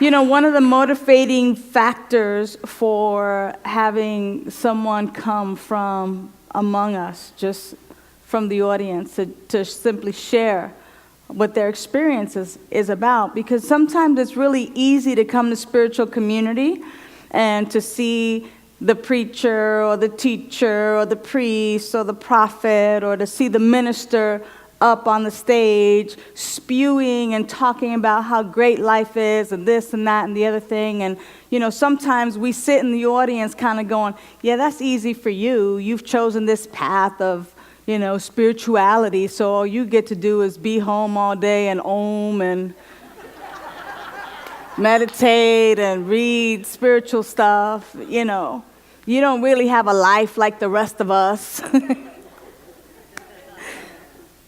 You know, one of the motivating factors for having someone come from among us, just from the audience, to simply share what their experience is about, because sometimes it's really easy to come to spiritual community and to see the preacher or the teacher or the priest or the prophet, or to see the minister up on the stage spewing and talking about how great life is and this and that and the other thing. And, you know, sometimes we sit in the audience kind of going, yeah, that's easy for you. You've chosen this path of, you know, spirituality, so all you get to do is be home all day and om and meditate and read spiritual stuff. You know, you don't really have a life like the rest of us.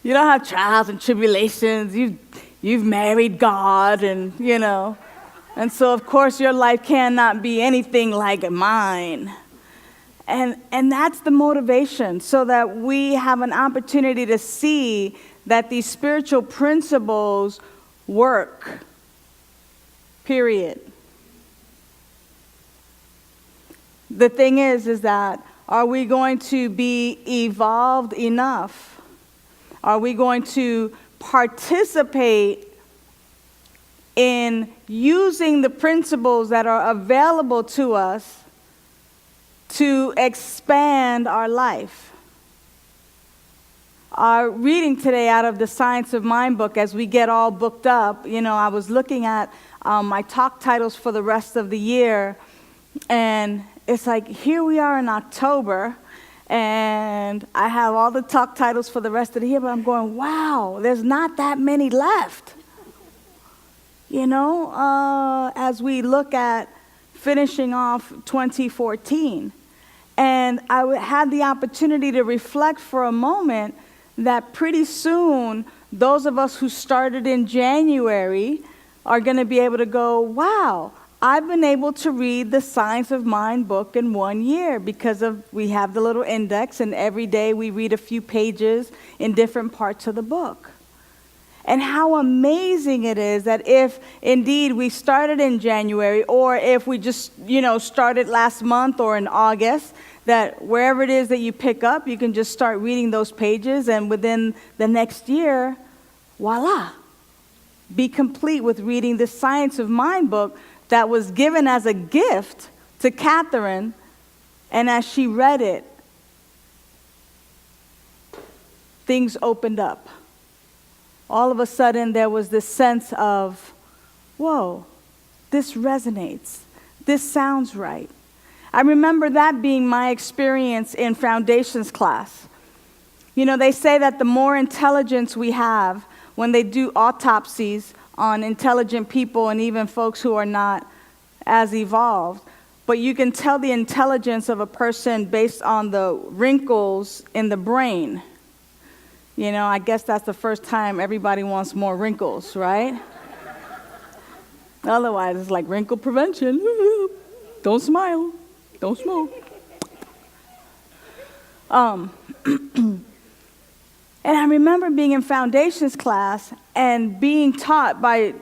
You don't have trials and tribulations. You've married God, and, you know. And so, of course, your life cannot be anything like mine. And that's the motivation, so that we have an opportunity to see that these spiritual principles work, period. The thing is that, are we going to be evolved enough? Are we going to participate in using the principles that are available to us to expand our life? Our reading today out of the Science of Mind book, as we get all booked up, you know, I was looking at my talk titles for the rest of the year, and it's like, here we are in October, and I have all the talk titles for the rest of the year, but I'm going, wow, there's not that many left. You know, as we look at finishing off 2014. And I had the opportunity to reflect for a moment that pretty soon, those of us who started in January are going to be able to go, wow, I've been able to read the Science of Mind book in 1 year, because we have the little index, and every day we read a few pages in different parts of the book. And how amazing it is that if indeed we started in January, or if we just, you know, started last month or in August, that wherever it is that you pick up, you can just start reading those pages, and within the next year, voila, be complete with reading the Science of Mind book that was given as a gift to Catherine, and as she read it, things opened up. All of a sudden, there was this sense of, whoa, this resonates. This sounds right. I remember that being my experience in foundations class. You know, they say that the more intelligence we have, when they do autopsies on intelligent people and even folks who are not as evolved, but you can tell the intelligence of a person based on the wrinkles in the brain. You know, I guess that's the first time everybody wants more wrinkles, right? Otherwise, it's like wrinkle prevention. Don't smile. Don't smoke. And I remember being in foundations class and being taught by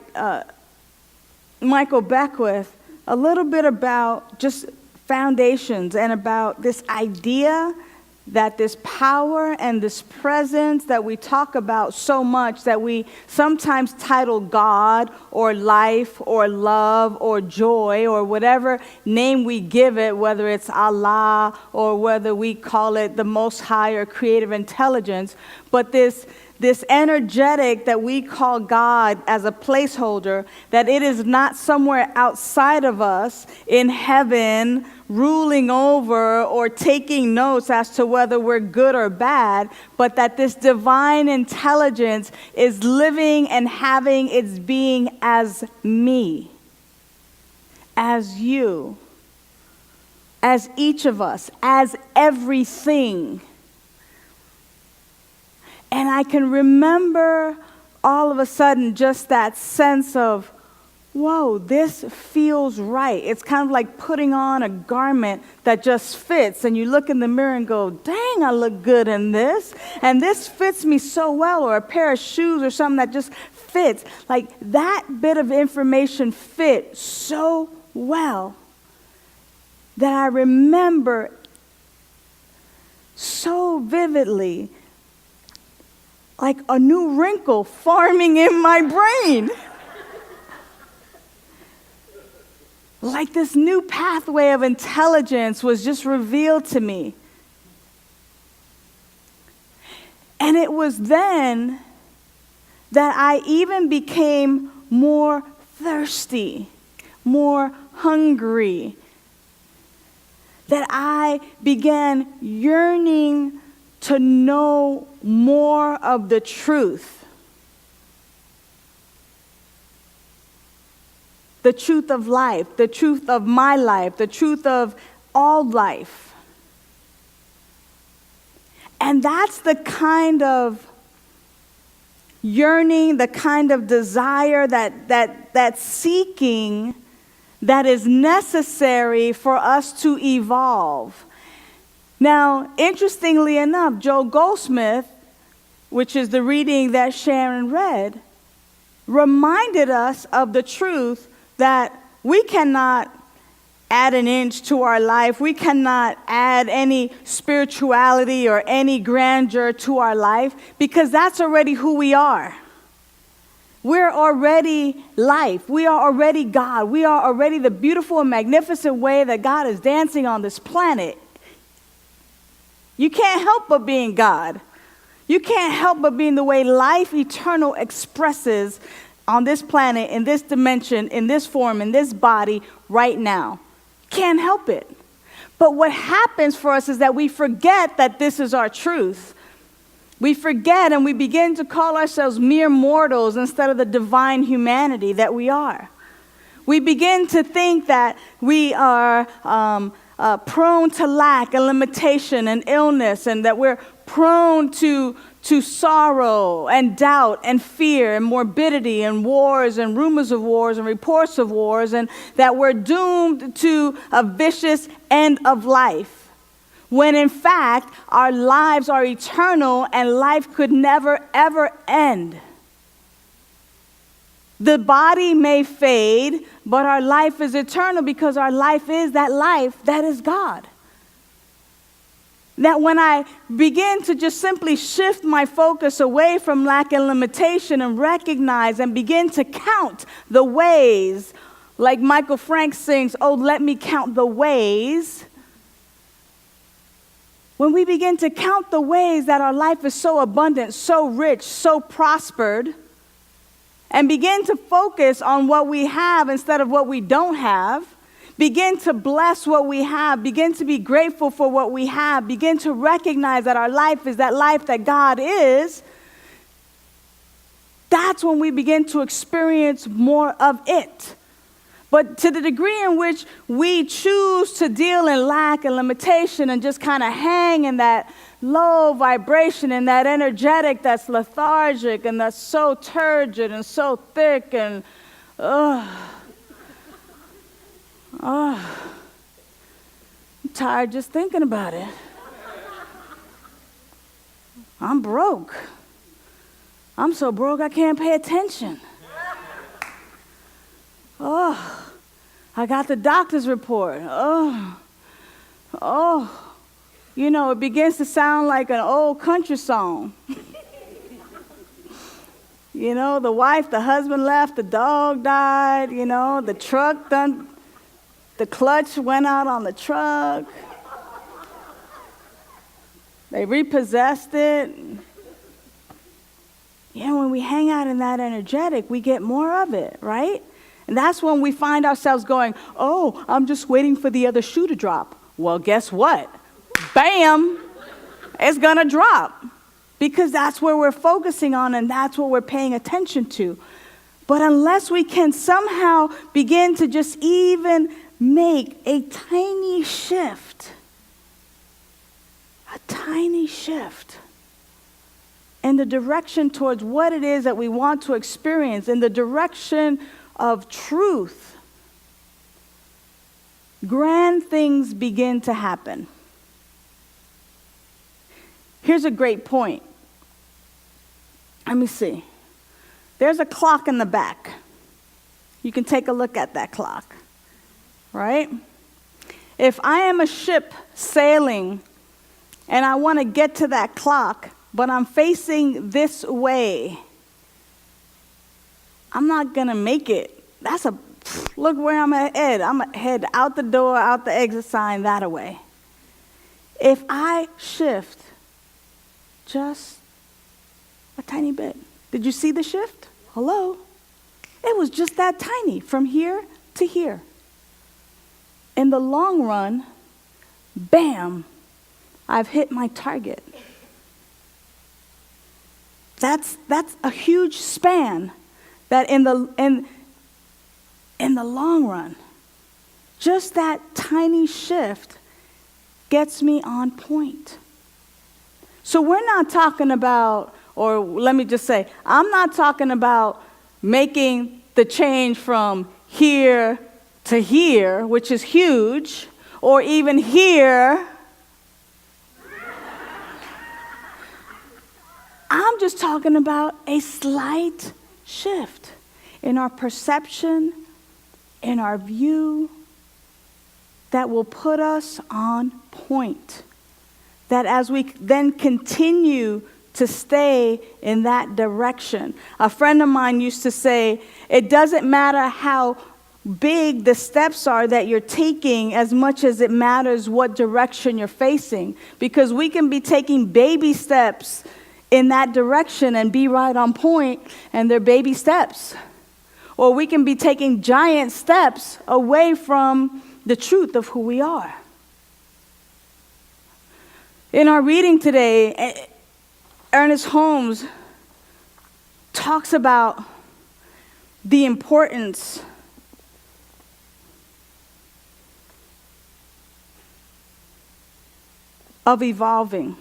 Michael Beckwith a little bit about just foundations, and about this idea that this power and this presence that we talk about so much, that we sometimes title God or life or love or joy or whatever name we give it, whether it's Allah or whether we call it the Most High or creative intelligence, but this energetic that we call God as a placeholder, that it is not somewhere outside of us in heaven ruling over or taking notes as to whether we're good or bad, but that this divine intelligence is living and having its being as me, as you, as each of us, as everything. And I can remember all of a sudden just that sense of, whoa, this feels right. It's kind of like putting on a garment that just fits, and you look in the mirror and go, dang, I look good in this, and this fits me so well, or a pair of shoes or something that just fits. Like that bit of information fit so well that I remember so vividly, like a new wrinkle forming in my brain. Like this new pathway of intelligence was just revealed to me. And it was then that I even became more thirsty, more hungry, that I began yearning to know more of the truth. The truth of life, the truth of my life, the truth of all life. And that's the kind of yearning, the kind of desire, that seeking that is necessary for us to evolve. Now, interestingly enough, Joel Goldsmith, which is the reading that Sharon read, reminded us of the truth that we cannot add an inch to our life. We cannot add any spirituality or any grandeur to our life, because that's already who we are. We're already life. We are already God. We are already the beautiful and magnificent way that God is dancing on this planet. You can't help but being God. You can't help but being the way life eternal expresses on this planet, in this dimension, in this form, in this body, right now. Can't help it. But what happens for us is that we forget that this is our truth. We forget and we begin to call ourselves mere mortals instead of the divine humanity that we are. We begin to think that we are prone to lack and limitation and illness, and that we're prone to sorrow and doubt and fear and morbidity and wars and rumors of wars and reports of wars, and that we're doomed to a vicious end of life. When in fact, our lives are eternal and life could never, ever end. The body may fade, but our life is eternal, because our life is that life that is God. That when I begin to just simply shift my focus away from lack and limitation and recognize and begin to count the ways, like Michael Frank sings, oh, let me count the ways. When we begin to count the ways that our life is so abundant, so rich, so prospered, and begin to focus on what we have instead of what we don't have, begin to bless what we have, begin to be grateful for what we have, begin to recognize that our life is that life that God is, that's when we begin to experience more of it. But to the degree in which we choose to deal in lack and limitation and just kind of hang in that low vibration and that energetic that's lethargic and that's so turgid and so thick and I'm tired just thinking about it. I'm broke. I'm so broke I can't pay attention. Oh, I got the doctor's report. Oh, you know, it begins to sound like an old country song. You know, the wife, the husband left, the dog died, you know, the truck done, the clutch went out on the truck. They repossessed it. Yeah, when we hang out in that energetic, we get more of it, right? And that's when we find ourselves going, oh, I'm just waiting for the other shoe to drop. Well, guess what? Bam! It's going to drop. Because that's where we're focusing on and that's what we're paying attention to. But unless we can somehow begin to just even make a tiny shift in the direction towards what it is that we want to experience, in the direction of truth, grand things begin to happen. Here's a great point. Let me see. There's a clock in the back. You can take a look at that clock, right? If I am a ship sailing and I want to get to that clock, but I'm facing this way, I'm not going to make it. Look where I'm headed. I'm head out the door, out the exit sign, that way. If I shift just a tiny bit. Did you see the shift? Hello? It was just that tiny, from here to here. In the long run, bam, I've hit my target. That's a huge span that in the long run, just that tiny shift gets me on point. So we're not talking about, or let me just say, I'm not talking about making the change from here to here, which is huge, or even here. I'm just talking about a slight shift in our perception, in our view, that will put us on point. That as we then continue to stay in that direction. A friend of mine used to say, it doesn't matter how big the steps are that you're taking as much as it matters what direction you're facing. Because we can be taking baby steps in that direction and be right on point, and they're baby steps. Or we can be taking giant steps away from the truth of who we are. In our reading today, Ernest Holmes talks about the importance of evolving.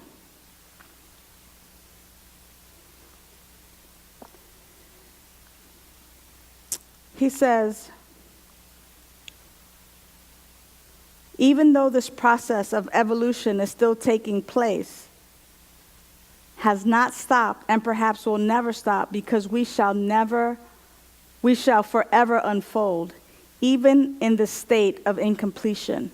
He says, even though this process of evolution is still taking place, has not stopped and perhaps will never stop, because we shall forever unfold, even in the state of incompletion.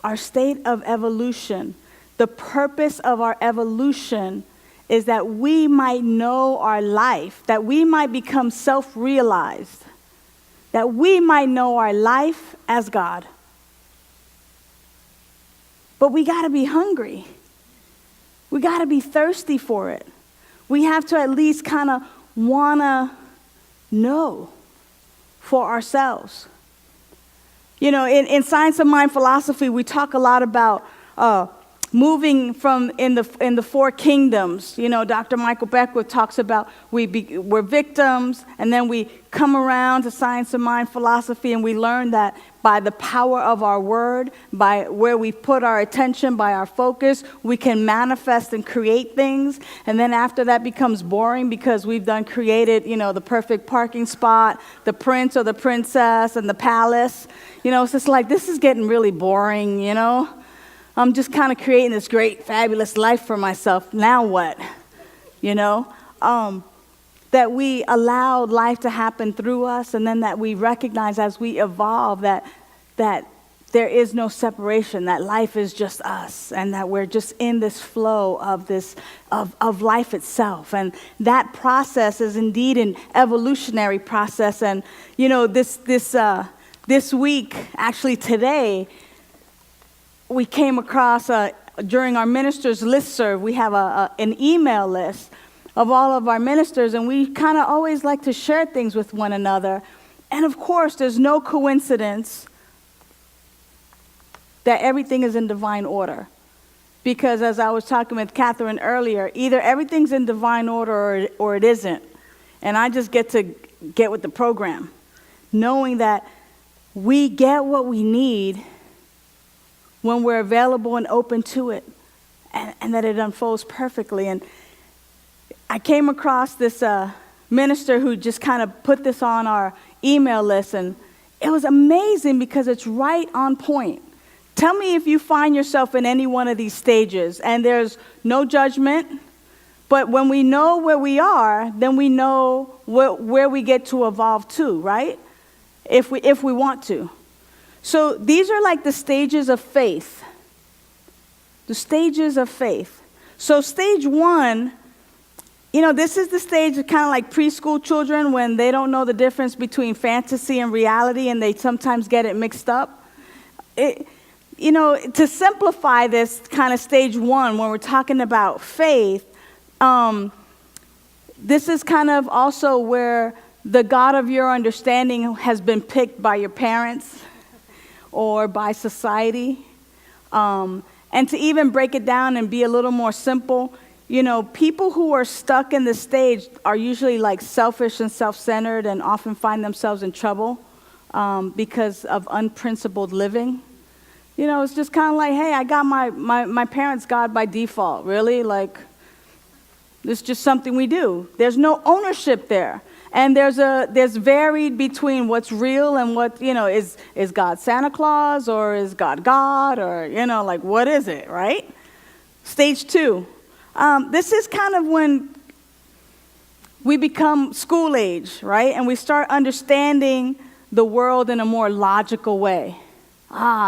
Our state of evolution, the purpose of our evolution is that we might know our life, that we might become self-realized, that we might know our life as God. But we got to be hungry. We got to be thirsty for it. We have to at least kind of want to know for ourselves. You know, in Science of Mind philosophy, we talk a lot about moving from in the four kingdoms. You know, Dr. Michael Beckwith talks about we're victims, and then we come around to Science of Mind philosophy, and we learn that by the power of our word, by where we put our attention, by our focus, we can manifest and create things. And then after that becomes boring because we've created, you know, the perfect parking spot, the prince or the princess, and the palace. You know, it's just like, this is getting really boring, you know. I'm just kind of creating this great, fabulous life for myself. Now what? You know? That we allow life to happen through us, and then that we recognize as we evolve that there is no separation, that life is just us, and that we're just in this flow of life itself. And that process is indeed an evolutionary process. And, you know, this week, actually today, we came across, during our ministers' listserv, we have an email list of all of our ministers, and we kind of always like to share things with one another. And of course, there's no coincidence that everything is in divine order. Because as I was talking with Catherine earlier, either everything's in divine order or it isn't. And I just get to get with the program, knowing that we get what we need when we're available and open to it, and that it unfolds perfectly. And I came across this minister who just kind of put this on our email list, and it was amazing because it's right on point. Tell me if you find yourself in any one of these stages, and there's no judgment, but when we know where we are, then we know where we get to evolve to, right? If we want to. So these are like the stages of faith. The stages of faith. So stage 1, this is the stage of kind of like preschool children when they don't know the difference between fantasy and reality, and they sometimes get it mixed up. To simplify this kind of stage 1, when we're talking about faith, this is kind of also where the God of your understanding has been picked by your parents or by society. And to even break it down and be a little more simple, people who are stuck in this stage are usually like selfish and self-centered and often find themselves in trouble because of unprincipled living. It's just kind of like, hey, I got my parents' God by default. Really? Like, it's just something we do. There's no ownership there. And there's varied between what's real and what, is God Santa Claus or is God God or, like what is it, right? Stage 2. This is kind of when we become school age, right? And we start understanding the world in a more logical way.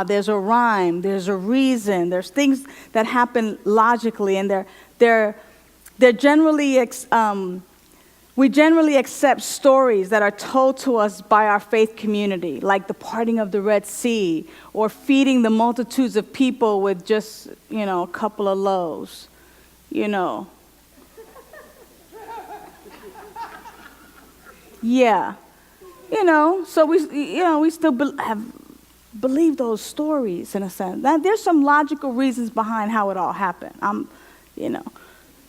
There's a rhyme, there's a reason, there's things that happen logically, and they're generally we generally accept stories that are told to us by our faith community, like the parting of the Red Sea, or feeding the multitudes of people with just, a couple of loaves, Yeah. So we still have believe those stories in a sense. Now, there's some logical reasons behind how it all happened.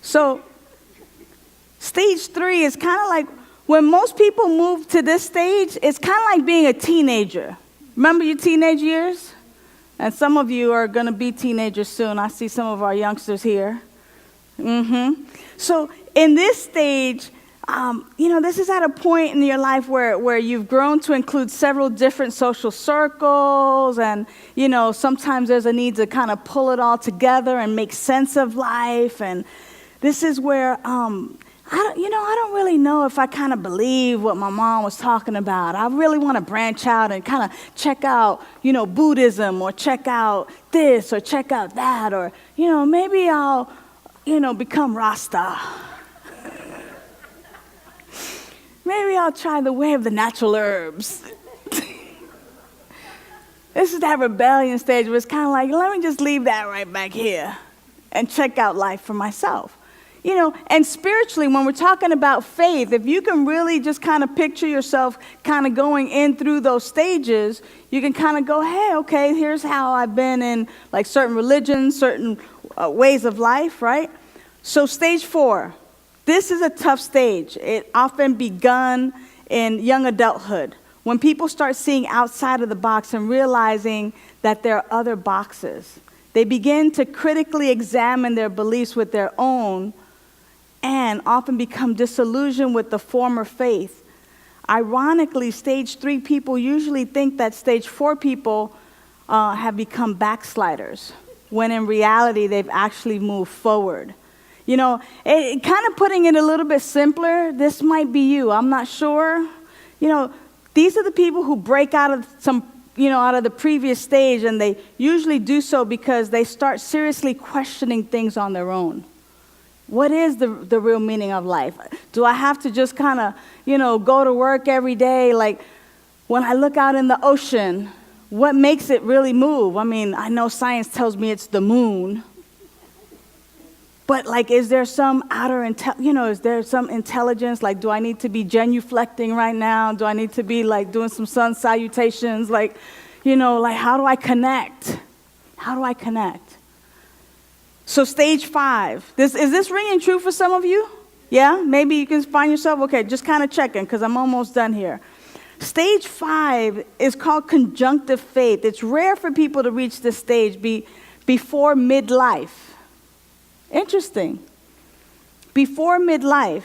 So stage 3 is kind of like when most people move to this stage, it's kind of like being a teenager. Remember your teenage years? And some of you are going to be teenagers soon. I see some of our youngsters here. So in this stage, this is at a point in your life where you've grown to include several different social circles, and, sometimes there's a need to kind of pull it all together and make sense of life. And this is where, I don't really know if I kind of believe what my mom was talking about. I really want to branch out and kind of check out, Buddhism, or check out this, or check out that, or, maybe I'll, become Rasta. Maybe I'll try the way of the natural herbs. This is that rebellion stage where it's kind of like, let me just leave that right back here and check out life for myself. And spiritually, when we're talking about faith, if you can really just kind of picture yourself kind of going in through those stages, you can kind of go, hey, okay, here's how I've been in like certain religions, certain ways of life, right? So stage 4. This is a tough stage. It often begun in young adulthood, when people start seeing outside of the box and realizing that there are other boxes. They begin to critically examine their beliefs with their own, and often become disillusioned with the former faith. Ironically, stage 3 people usually think that stage 4 people have become backsliders, when in reality they've actually moved forward. Kind of putting it a little bit simpler, this might be you, I'm not sure. These are the people who break out of out of the previous stage, and they usually do so because they start seriously questioning things on their own. What is the real meaning of life? Do I have to just kind of, go to work every day? Like, when I look out in the ocean, what makes it really move? I mean, I know science tells me it's the moon. But, like, is there some is there some intelligence? Like, do I need to be genuflecting right now? Do I need to be, like, doing some sun salutations? Like, how do I connect? How do I connect? So stage 5, is this ringing true for some of you? Yeah? Maybe you can find yourself, okay, just kind of checking because I'm almost done here. Stage 5 is called conjunctive faith. It's rare for people to reach this stage before midlife. Interesting. Before midlife.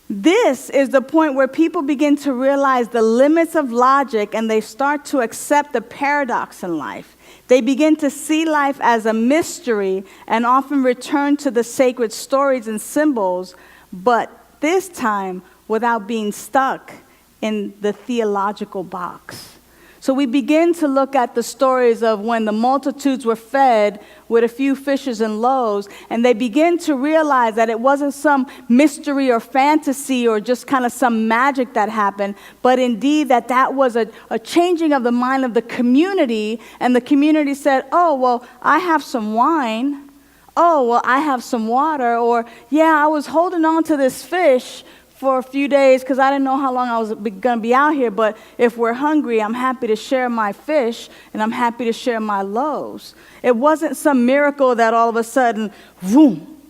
This is the point where people begin to realize the limits of logic and they start to accept the paradox in life. They begin to see life as a mystery and often return to the sacred stories and symbols, but this time without being stuck in the theological box. So we begin to look at the stories of when the multitudes were fed with a few fishes and loaves, and they begin to realize that it wasn't some mystery or fantasy or just kind of some magic that happened, but indeed that was a changing of the mind of the community, and the community said, oh, well, I have some wine. Oh, well, I have some water. Or, yeah, I was holding on to this fish for a few days because I didn't know how long I was going to be out here, but if we're hungry, I'm happy to share my fish and I'm happy to share my loaves. It wasn't some miracle that all of a sudden, boom,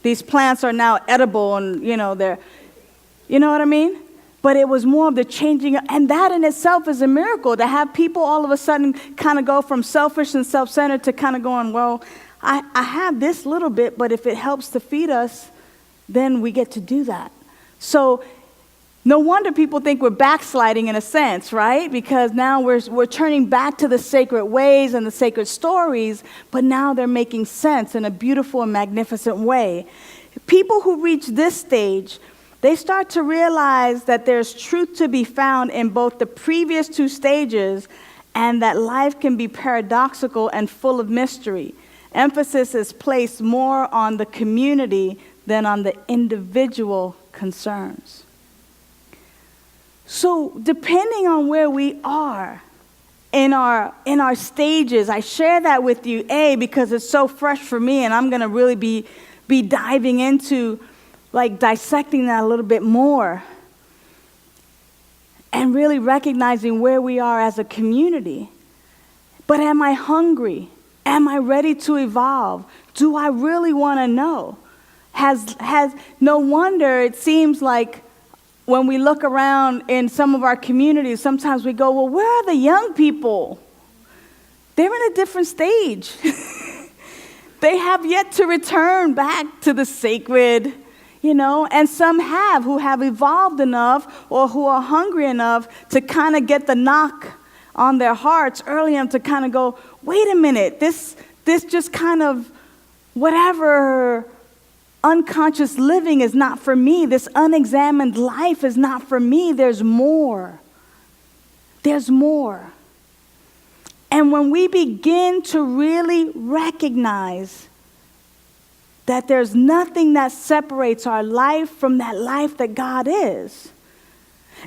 these plants are now edible and, they're, you know what I mean? But it was more of the changing, and that in itself is a miracle, to have people all of a sudden kind of go from selfish and self-centered to kind of going, well, I have this little bit, but if it helps to feed us, then we get to do that. So no wonder people think we're backsliding in a sense, right? Because now we're turning back to the sacred ways and the sacred stories, but now they're making sense in a beautiful and magnificent way. People who reach this stage, they start to realize that there's truth to be found in both the previous two stages and that life can be paradoxical and full of mystery. Emphasis is placed more on the community than on the individual concerns. So depending on where we are in our stages, I share that with you, because it's so fresh for me, and I'm going to really be diving into dissecting that a little bit more and really recognizing where we are as a community. But am I hungry? Am I ready to evolve? Do I really want to know? Has no wonder it seems like when we look around in some of our communities, sometimes we go, well, where are the young people? They're in a different stage. They have yet to return back to the sacred, and some who have evolved enough or who are hungry enough to kind of get the knock on their hearts early enough to kind of go, wait a minute, this just kind of whatever unconscious living is not for me. This unexamined life is not for me. There's more. There's more. And when we begin to really recognize that there's nothing that separates our life from that life that God is,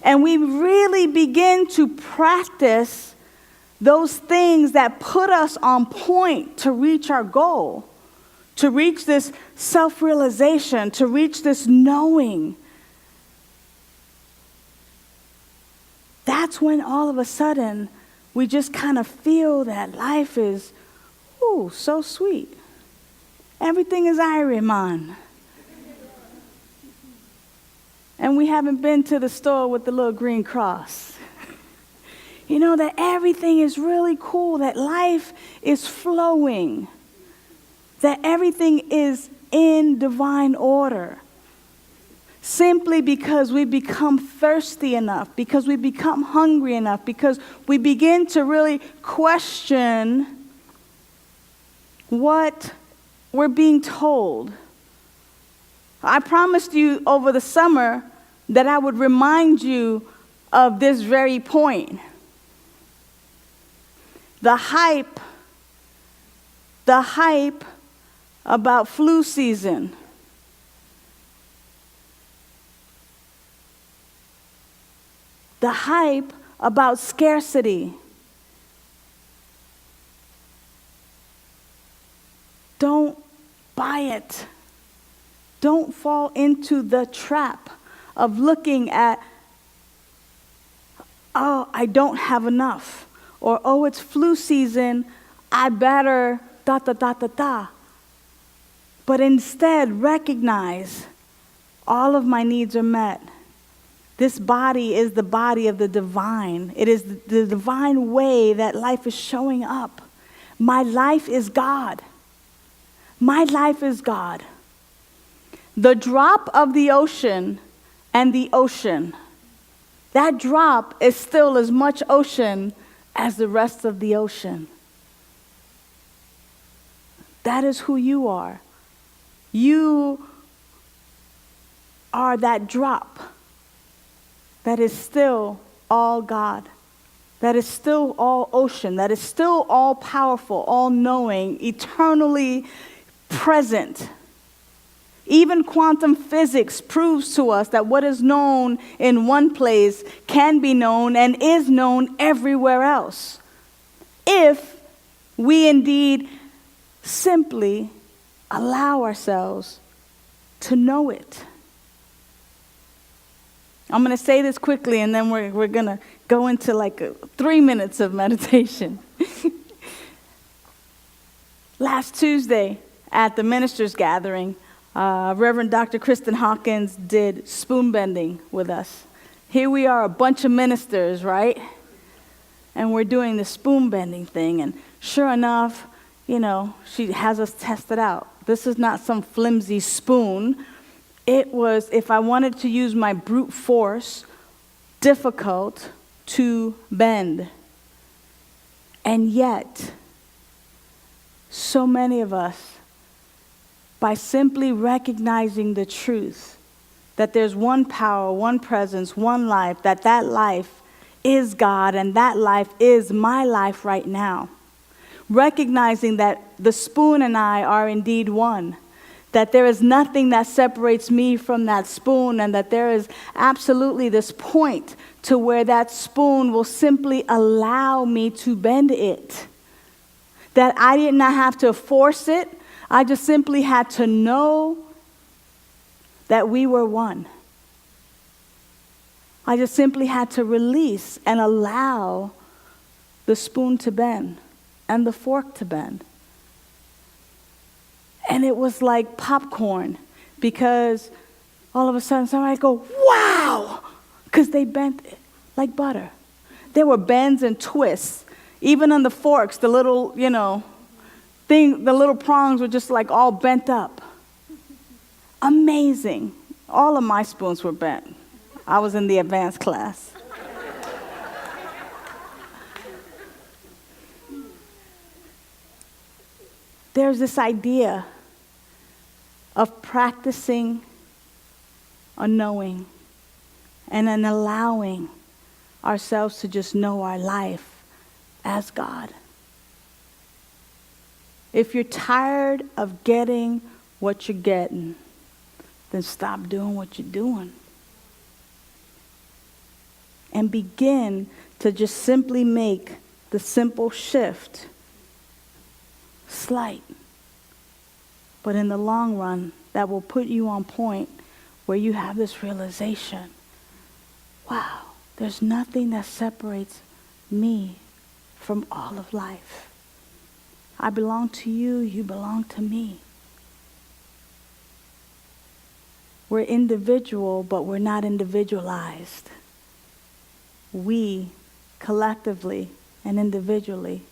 and we really begin to practice those things that put us on point to reach our goal, to reach this self-realization, to reach this knowing, that's when all of a sudden we just kind of feel that life is, so sweet. Everything is Irie-man. And we haven't been to the store with the little green cross. That everything is really cool, that life is flowing, that everything is in divine order. Simply because we become thirsty enough, because we become hungry enough, because we begin to really question what we're being told. I promised you over the summer that I would remind you of this very point. The hype about flu season. The hype about scarcity. Don't buy it. Don't fall into the trap of looking at, I don't have enough. Or, it's flu season, I better da. But instead, recognize all of my needs are met. This body is the body of the divine. It is the divine way that life is showing up. My life is God. My life is God. The drop of the ocean and the ocean. That drop is still as much ocean as the rest of the ocean. That is who you are. You are that drop that is still all God, that is still all ocean, that is still all powerful, all knowing, eternally present. Even quantum physics proves to us that what is known in one place can be known and is known everywhere else, if we indeed simply allow ourselves to know it. I'm going to say this quickly, and then we're going to go into 3 minutes of meditation. Last Tuesday at the ministers' gathering, Reverend Dr. Kristen Hawkins did spoon bending with us. Here we are, a bunch of ministers, right? And we're doing the spoon bending thing. And sure enough, she has us test it out. This is not some flimsy spoon. It was, if I wanted to use my brute force, difficult to bend. And yet, so many of us, by simply recognizing the truth that there's one power, one presence, one life, that life is God and that life is my life right now. Recognizing that the spoon and I are indeed one, that there is nothing that separates me from that spoon, and that there is absolutely this point to where that spoon will simply allow me to bend it. That I did not have to force it. I just simply had to know that we were one. I just simply had to release and allow the spoon to bend and the fork to bend. And it was like popcorn, because all of a sudden somebody go, wow, because they bent it like butter. There were bends and twists. Even on the forks, the little, the little prongs were just all bent up. Amazing. All of my spoons were bent. I was in the advanced class. There's this idea of practicing a knowing and an allowing ourselves to just know our life as God. If you're tired of getting what you're getting, then stop doing what you're doing. And begin to just simply make the simple shift. Slight. But in the long run, that will put you on point where you have this realization. Wow, there's nothing that separates me from all of life. I belong to you, you belong to me. We're individual, but we're not individualized. We, collectively and individually,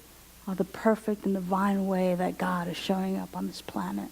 are the perfect and divine way that God is showing up on this planet.